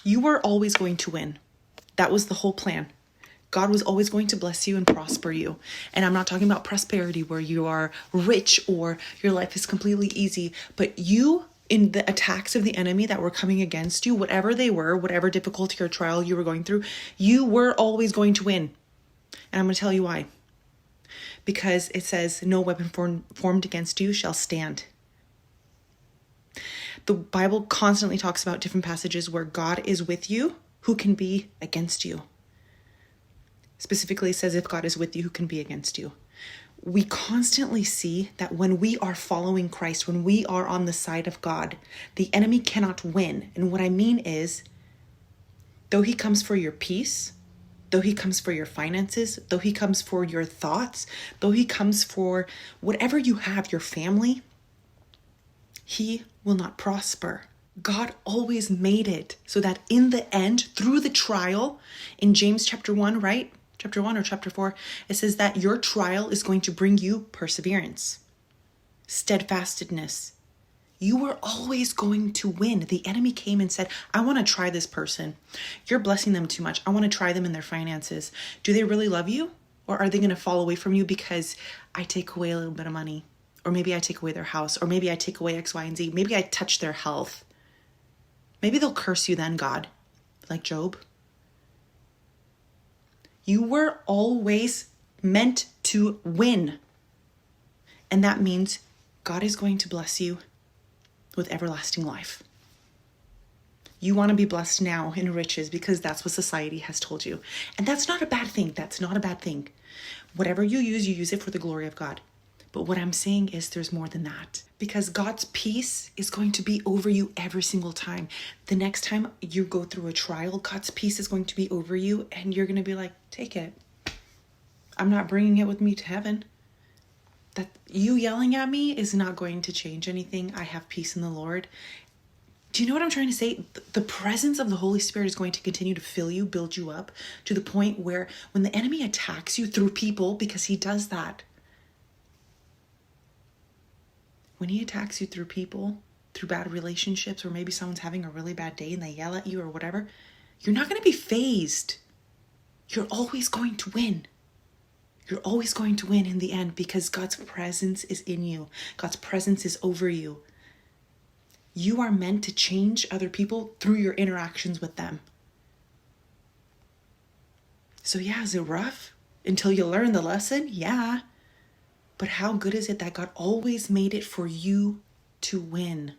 You were always going to win. That was the whole plan. God was always going to bless you and prosper you. And I'm not talking about prosperity where you are rich or your life is completely easy, but you, in the attacks of the enemy that were coming against you, whatever they were, whatever difficulty or trial you were going through, you were always going to win. And I'm going to tell you why. Because it says, no weapon formed against you shall stand. The Bible constantly talks about different passages where God is with you, who can be against you? Specifically, it says, if God is with you, who can be against you? We constantly see that when we are following Christ, when we are on the side of God, the enemy cannot win. And what I mean is, though he comes for your peace, though he comes for your finances, though he comes for your thoughts, though he comes for whatever you have, your family, he will not prosper. God always made it so that in the end, through the trial, in James chapter 1, right? Chapter 1 or chapter 4, it says that your trial is going to bring you perseverance, steadfastness. You were always going to win. The enemy came and said, I want to try this person. You're blessing them too much. I want to try them in their finances. Do they really love you? Or are they going to fall away from you because I take away a little bit of money? Or maybe I take away their house. Or maybe I take away X, Y, and Z. Maybe I touch their health. Maybe they'll curse you then, God, like Job. You were always meant to win. And that means God is going to bless you with everlasting life. You want to be blessed now in riches because that's what society has told you. And that's not a bad thing. That's not a bad thing. Whatever you use it for the glory of God. But what I'm saying is there's more than that. Because God's peace is going to be over you every single time. The next time you go through a trial, God's peace is going to be over you and you're going to be like, take it. I'm not bringing it with me to heaven. That you yelling at me is not going to change anything. I have peace in the Lord. Do you know what I'm trying to say? The presence of the Holy Spirit is going to continue to fill you, build you up to the point where when the enemy attacks you through people, because he does that, when he attacks you through people, through bad relationships, or maybe someone's having a really bad day and they yell at you or whatever, you're not going to be fazed. You're always going to win. You're always going to win in the end because God's presence is in you. God's presence is over you. You are meant to change other people through your interactions with them. So yeah, is it rough until you learn the lesson? Yeah. But how good is it that God always made it for you to win?